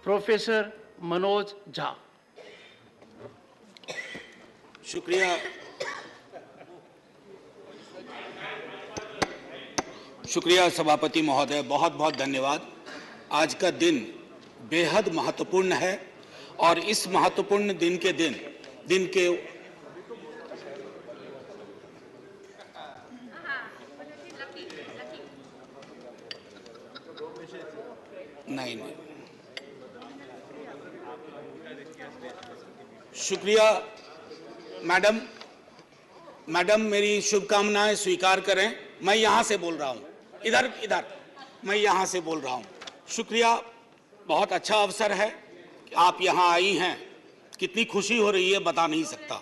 Professor Manoj Jha. शुक्रिया शुक्रिया सभापति महोदय, बहुत बहुत धन्यवाद। आज का दिन बेहद महत्वपूर्ण है और इस महत्वपूर्ण दिन के नहीं शुक्रिया मैडम मेरी शुभकामनाएं स्वीकार करें। मैं यहां से बोल रहा हूं, इधर मैं यहां से बोल रहा हूं। शुक्रिया, बहुत अच्छा अवसर है कि आप यहां आई हैं। कितनी खुशी हो रही है बता नहीं सकता।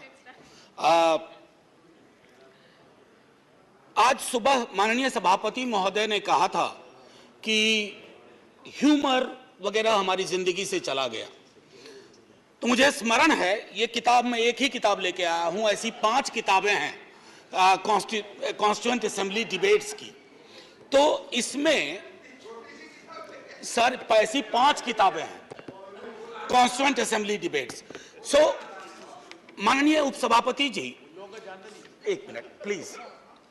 आज सुबह माननीय सभापति महोदय ने कहा था कि ह्यूमर वगैरह हमारी जिंदगी से चला गया, तो मुझे स्मरण है ये किताब, मैं एक ही किताब लेके आया हूं, ऐसी 5 किताबें हैं कॉन्स्टिट्यूएंट असेंबली डिबेट्स की। तो इसमें सर ऐसी 5 किताबें हैं कॉन्स्टिट्यूएंट असेंबली डिबेट्स। सो माननीय उपसभापति जी, एक मिनट प्लीज।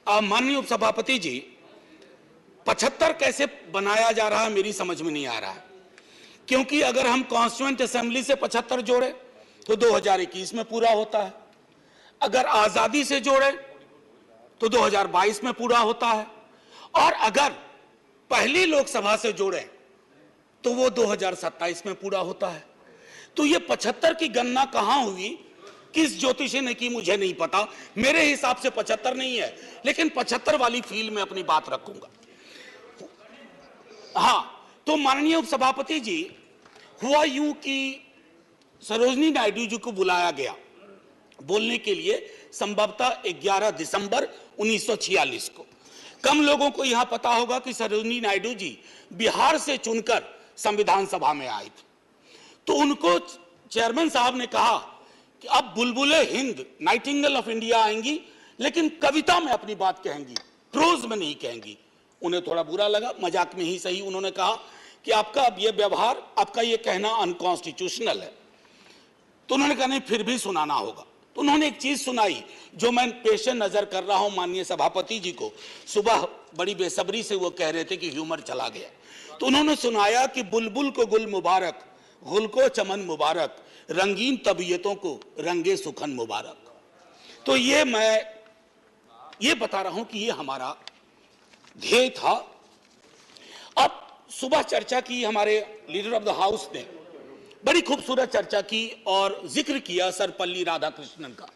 माननीय उपसभापति जी, 75 कैसे बनाया जा रहा है मेरी समझ में नहीं आ रहा है, क्योंकि अगर हम कॉन्स्टिट्यूएंट असेंबली से 75 जोड़े तो 2021 में पूरा होता है, अगर आजादी से जोड़े तो 2022 में पूरा होता है, और अगर पहली लोकसभा से जोड़े तो वो 2027 में पूरा होता है। तो ये 75 की गणना कहां हुई, किस ज्योतिषी ने की मुझे नहीं पता। मेरे हिसाब से 75 नहीं है, लेकिन 75 वाली फील में अपनी बात रखूंगा। हां, तो माननीय उपसभापति जी, हुआ यूं कि सरोजिनी नायडू जी को बुलाया गया बोलने के लिए संभवतः 11 दिसंबर 1946 को। कम लोगों को यहां पता होगा कि सरोजिनी नायडू जी बिहार से चुनकर संविधान सभा में आए थे। तो उनको चेयरमैन साहब ने कहा कि अब बुलबुले हिंद, नाइटिंगेल ऑफ इंडिया आएंगी, लेकिन कविता में अपनी बात कहेंगी, प्रोज में नहीं कहेंगी। उन्हें थोड़ा बुरा लगा, मजाक में ही सही। उन्होंने कहा कि आपका अब ये व्यवहार, आपका ये कहना अनकॉन्स्टिट्यूशनल है। तो उन्होंने कहा नहीं, फिर भी सुनाना होगा। तो उन्होंने एक चीज सुनाई जो मैं पेशे नजर कर रहा हूं माननीय सभापति जी को। सुबह बड़ी बेसब्री से वो कह रहे थे कि ह्यूमर चला गया, तो उन्होंने सुनाया कि बुलबुल को गुल मुबारक, गुल को चमन मुबारक, रंगीन तबीयतों को रंगे सुखन मुबारक। तो ये मैं ये बता रहा हूं कि ये हमारा ध्येय था। अब सुबह चर्चा की, हमारे लीडर ऑफ द हाउस ने बड़ी खूबसूरत चर्चा की और जिक्र किया सर्वपल्ली राधाकृष्णन का।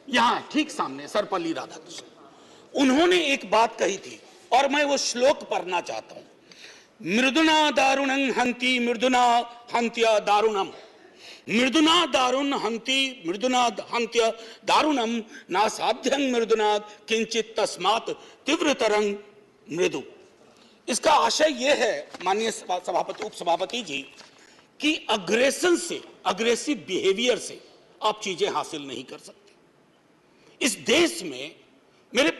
यहां ठीक सामने सर्वपल्ली राधाकृष्णन। उन्होंने एक बात कही थी और मैं वो श्लोक पढ़ना चाहता हूं। मृदुना दारुणं हंति मृदुना हंत्य दारुणम, मृदुना दारुण हंति मृदुना हंत्य दारुणम, ना साध्यं मृदुना किंचित तस्मात् तीव्रतरं मृदु। इसका आशय यह है माननीय उपसभापति जी कि अग्रेशन से, अग्रेसिव बिहेवियर से आप चीजें हासिल नहीं कर सकते। इस देश में मेरे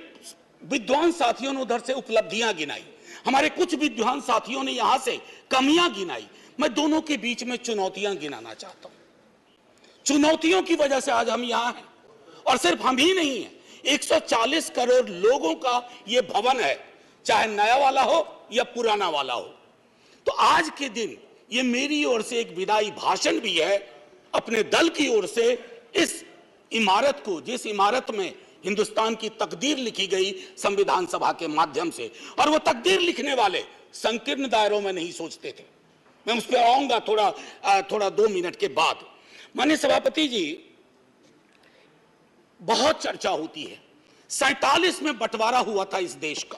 विद्वान साथियों ने उधर से उपलब्धियां गिनाई, हमारे कुछ विद्वान साथियों ने यहां से कमियां गिनाई। मैं दोनों के बीच में चुनौतियां गिनाना चाहता हूं। चुनौतियों की वजह से आज हम यहां हैं, और सिर्फ हम ही नहीं हैं, 140 करोड़ लोगों का यह भवन है, चाहे नया वाला हो या पुराना वाला हो। तो आज के दिन ये मेरी ओर से एक विदाई भाषण भी है, अपने दल की ओर से, इस इमारत को, जिस इमारत में हिंदुस्तान की तकदीर लिखी गई संविधान सभा के माध्यम से, और वो तकदीर लिखने वाले संकीर्ण दायरों में नहीं सोचते थे। मैं उस पर आऊंगा थोड़ा 2 मिनट के बाद। माननीय सभापति जी, बहुत चर्चा होती है, 47 में बंटवारा हुआ था इस देश का।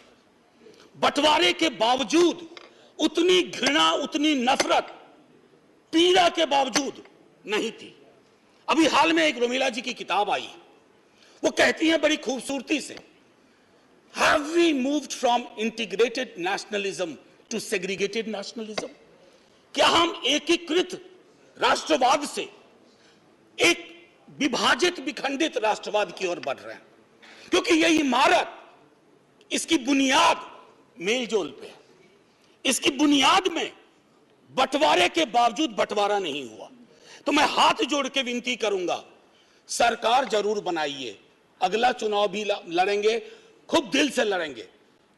बंटवारे के बावजूद उतनी घृणा, उतनी नफरत, पीड़ा के बावजूद नहीं थी। अभी हाल में एक रोमिला जी की किताब आई, वो कहती हैं बड़ी खूबसूरती से, have we moved from integrated nationalism to segregated nationalism? क्या हम एकीकृत राष्ट्रवाद से एक विभाजित, विखंडित राष्ट्रवाद की ओर बढ़ रहे हैं? क्योंकि यह इमारत, इसकी बुनियाद मेलजोल पे है, इसकी बुनियाद में बंटवारे के बावजूद बंटवारा नहीं हुआ। तो मैं हाथ जोड़ के विनती करूंगा, सरकार जरूर बनाइए, अगला चुनाव भी लड़ेंगे, खूब दिल से लड़ेंगे,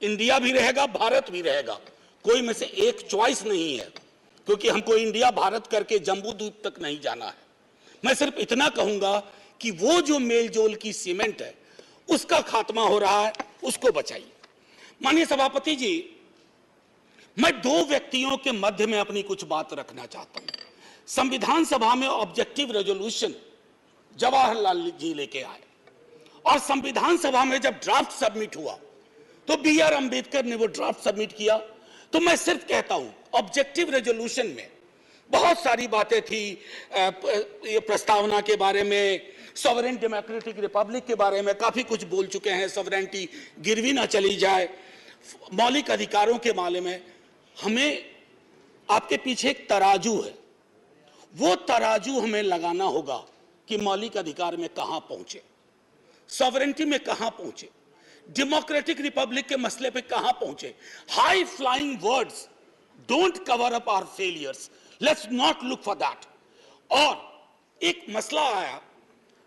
इंडिया भी रहेगा, भारत भी रहेगा, कोई में से एक चॉइस नहीं है, क्योंकि हमको इंडिया भारत करके जम्बू द्वीप तक नहीं जाना है। मैं सिर्फ इतना कहूंगा कि वो जो मेलजोल की सीमेंट है उसका खात्मा हो रहा है, उसको बचाइए। माननीय सभापति जी, मैं दो व्यक्तियों के मध्य में अपनी कुछ बात रखना चाहता हूं। संविधान सभा में ऑब्जेक्टिव रेजोल्यूशन जवाहरलाल जी लेके आए और संविधान सभा में जब ड्राफ्ट सबमिट हुआ तो बी.आर. अंबेडकर ने वो ड्राफ्ट सबमिट किया। तो मैं सिर्फ कहता हूं, ऑब्जेक्टिव रेजोल्यूशन में बहुत सारी बातें थी, ये प्रस्तावना के बारे में, सॉवरेन डेमोक्रेटिक रिपब्लिक के बारे में काफी कुछ बोल चुके हैं, सॉवरेनिटी गिरवी ना चली जाए, मौलिक अधिकारों के बारे में। हमें आपके पीछे एक तराजू है, वो तराजू हमें लगाना होगा कि मौलिक अधिकार में कहां पहुंचे, सॉवरेनिटी में कहां पहुंचे, डेमोक्रेटिक रिपब्लिक के मसले पे कहां पहुंचे। High flying words don't cover up our failures, let's not look for that. और एक मसला आया,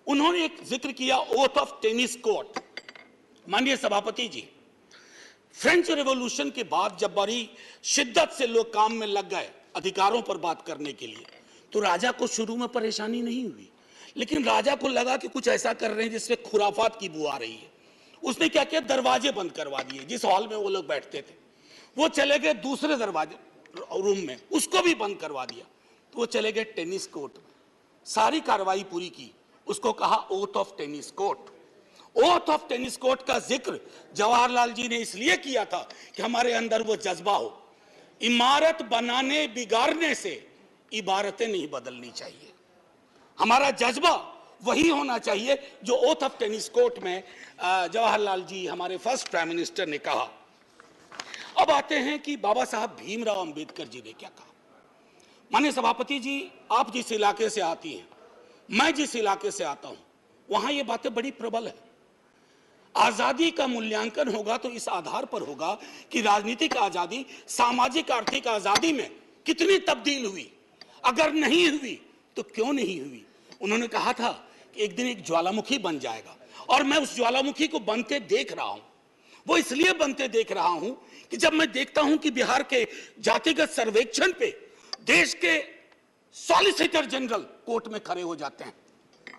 उन्होंने एक जिक्र किया ओथ ऑफ टेनिस कोर्ट। माननीय सभापति जी, फ्रेंच रेवोल्यूशन के बाद जब बड़ी शिद्दत से लोग काम में लग गए अधिकारों पर बात करने के लिए, तो राजा को शुरू में परेशानी नहीं हुई, लेकिन राजा को लगा कि कुछ ऐसा कर रहे हैं जिससे खुराफात की बू आ रही है। उसने क्या किया, दरवाजे बंद करवा दिए। जिस हॉल में वो लोग बैठते थे वो चले गए दूसरे दरवाजे रूम में, उसको भी बंद करवा दिया। तो वो चले गए टेनिस कोर्ट में, सारी कार्रवाई पूरी की, उसको कहा oath of tennis court. Oath of tennis court का जिक्र जवाहरलाल जी ने इसलिए किया था कि हमारे अंदर वो जज्बा हो, इमारत बनाने बिगाड़ने से इबारतें नहीं बदलनी चाहिए। हमारा जज्बा वही होना चाहिए जो ओथ ऑफ टेनिस कोर्ट में जवाहरलाल जी, हमारे फर्स्ट प्राइम मिनिस्टर, ने कहा। अब आते हैं कि बाबा साहब भीमराव अंबेडकर जी ने क्या कहा। माननीय सभापति जी, आप जिस इलाके से आती हैं, मैं जिस इलाके से आता हूं, वहां ये बातें बड़ी प्रबल है। आजादी का मूल्यांकन होगा तो इस आधार पर होगा कि राजनीतिक आजादी, सामाजिक आर्थिक आजादी में कितनी तब्दील हुई, अगर नहीं हुई तो क्यों नहीं हुई। उन्होंने कहा था कि एक दिन एक ज्वालामुखी बन जाएगा, और मैं उस ज्वालामुखी को बनते देख रहा हूं। वो इसलिए बनते देख रहा हूं कि जब मैं देखता हूं कि बिहार के जातिगत सर्वेक्षण पे देश के सॉलिसिटर जनरल कोर्ट में खड़े हो जाते हैं,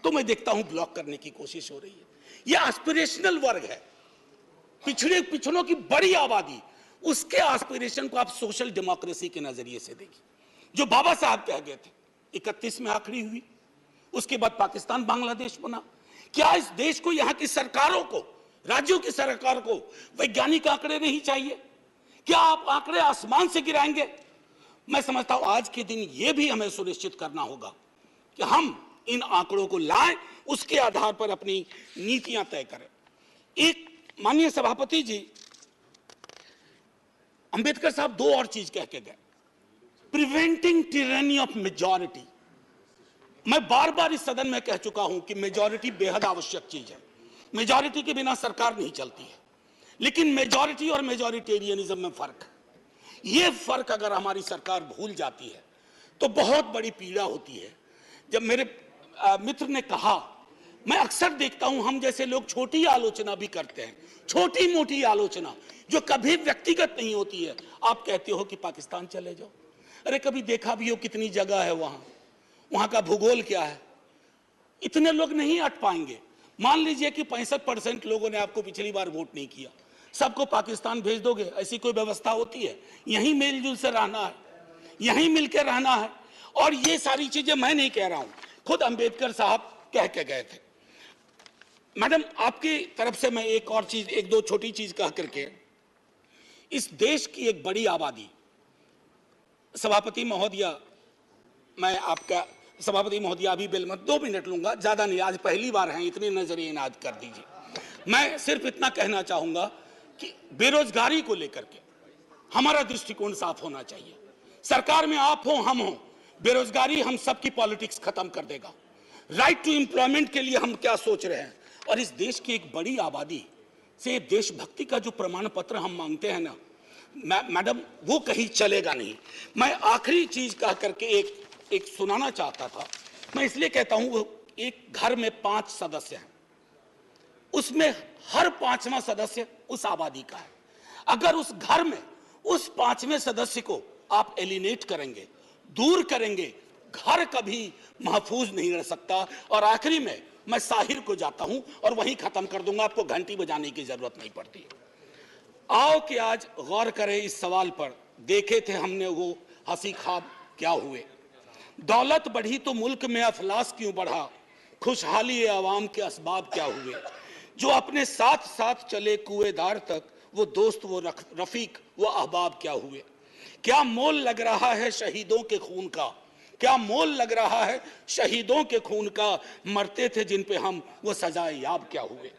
तो मैं देखता हूं ब्लॉक करने की कोशिश हो रही है। यह एस्पिरेशनल वर्ग है, पिछड़ों की बड़ी आबादी, उसके एस्पिरेशन को आप सोशल डेमोक्रेसी के नजरिए से देखिए। जो बाबा साहब कह गए थे 31 में आखिरी हुई, उसके बाद पाकिस्तान बांग्लादेश बना। क्या इस देश को, यहां की सरकारों को, राज्यों की सरकार को वैज्ञानिक आंकड़े नहीं चाहिए? क्या आप आंकड़े आसमान से गिराएंगे? मैं समझता हूं आज के दिन यह भी हमें सुनिश्चित करना होगा कि हम इन आंकड़ों को लाएं, उसके आधार पर अपनी नीतियां तय करें। एक माननीय सभापति जी, अंबेडकर साहब दो और चीज कह के गए, प्रिवेंटिंग टिरनी ऑफ मेजॉरिटी। मैं बार बार इस सदन में कह चुका हूं कि मेजॉरिटी बेहद आवश्यक चीज है, मेजॉरिटी के बिना सरकार नहीं चलती है, लेकिन मेजॉरिटी और मेजॉरिटेरियनिज्म में फर्क है। यह फर्क अगर हमारी सरकार भूल जाती है तो बहुत बड़ी पीड़ा होती है। जब मेरे मित्र ने कहा, मैं अक्सर देखता हूं हम जैसे लोग छोटी आलोचना भी करते हैं, छोटी मोटी आलोचना जो कभी व्यक्तिगत नहीं होती है। आप कहते हो कि पाकिस्तान चले जाओ, अरे कभी देखा भी हो कितनी जगह है वहां का भूगोल क्या है, इतने लोग नहीं अट पाएंगे। मान लीजिए कि 65% लोगों ने आपको पिछली बार वोट नहीं किया, सबको पाकिस्तान भेज दोगे? ऐसी कोई व्यवस्था होती है? यहीं मेलजुल से रहना है, यहीं मिलकर रहना है। और ये सारी चीजें मैं नहीं कह रहा हूं, खुद अंबेडकर साहब कह के गए थे। मैडम, आपकी तरफ से मैं एक और चीज, एक दो छोटी चीज कह करके, इस देश की एक बड़ी आबादी, सभापति महोदया, मैं आपका सभापति महोदया अभी बिल मत 2 मिनट लूंगा, ज्यादा नहीं, आज पहली बार हैं, इतनी नजरिए इनाद कर दीजिए। मैं सिर्फ इतना कहना चाहूंगा कि बेरोजगारी को लेकर के हमारा दृष्टिकोण साफ होना चाहिए। सरकार में आप हो, हम हो, बेरोजगारी हम सबकी पॉलिटिक्स खत्म कर देगा। राइट टू एम्प्लॉयमेंट के लिए हम क्या सोच रहे हैं, और इस देश की एक बड़ी आबादी से देशभक्ति का जो प्रमाण पत्र हम मांगते हैं ना, मैडम वो कहीं चलेगा नहीं। मैं आखिरी चीज कह करके एक सुनाना चाहता था। मैं इसलिए कहता हूं, वो एक घर में 5 सदस्य हैं, उसमें हर 5वां सदस्य उस आबादी का है। अगर उस घर में उस 5वें सदस्य को आप एलिनेट करेंगे, दूर करेंगे, घर कभी महफूज नहीं रह सकता। और आखिरी में मैं साहिर को जाता हूं और वहीं खत्म कर दूंगा, आपको घंटी बजाने की जरूरत नहीं पड़ती। आओ कि आज गौर करें इस सवाल पर, देखे थे हमने वो हंसी ख्वाब क्या हुए। दौलत बढ़ी तो मुल्क में अफलास क्यों बढ़ा, खुशहाली आवाम के असबाब क्या हुए। जो अपने साथ साथ चले कुएदार तक, वो दोस्त, वो रफीक, वो अहबाब क्या हुए। क्या मोल लग रहा है शहीदों के खून का, क्या मोल लग रहा है शहीदों के खून का, मरते थे जिन पे हम, वो सजाए याब क्या हुए।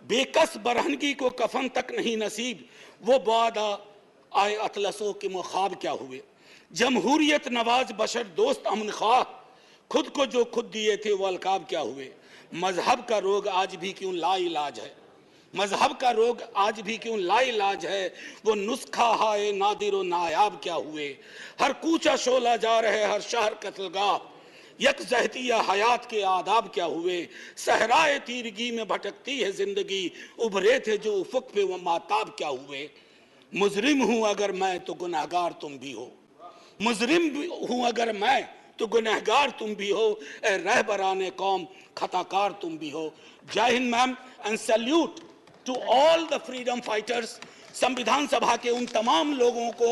बेकस बरहनगी को कफन तक नहीं नसीब, वो बादा आए अतलसों के मुखाब क्या हुए। जमहूरियत नवाज बशर दोस्त अमन ख्वाह, खुद को जो खुद दिए थे वो अलकाब क्या हुए। मजहब का रोग आज भी क्यों लाइलाज है, मजहब का रोग आज भी क्यों लाइलाज है, वो नुस्खा हाय नादिर व नायाब क्या हुए। हर कूचा शोला जा रहे, हर शहर कत्लगाह, यकजहतिया हयात के आदाब क्या हुए। सहराए तीरगी में भटकती है जिंदगी, उभरे थे जो उफक पे वो माताब क्या हुए। मुजरिम हूं अगर मैं तो गुनहगार तुम भी हो, मुजरिम हूं अगर मैं तो गुनहगार तुम भी हो, ए रहबराने कौम खताकार तुम भी हो। Jai Hind ma'am, and salute to all the freedom fighters, संविधान सभा के उन तमाम लोगों को।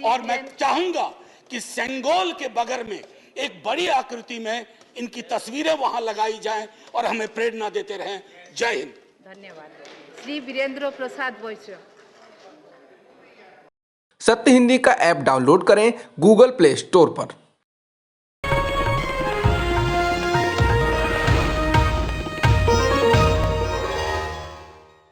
और मैं चाहूंगा कि सेंगोल के बगर में एक बड़ी आकृति में इनकी तस्वीरें वहां लगाई जाएं और हमें प्रेरणा देते रहें। जय हिंद। धन्यवाद। श्री वीरेंद्र प्रसाद वैश्य। सत्य हिंदी का ऐप डाउनलोड करें गूगल प्ले स्टोर पर।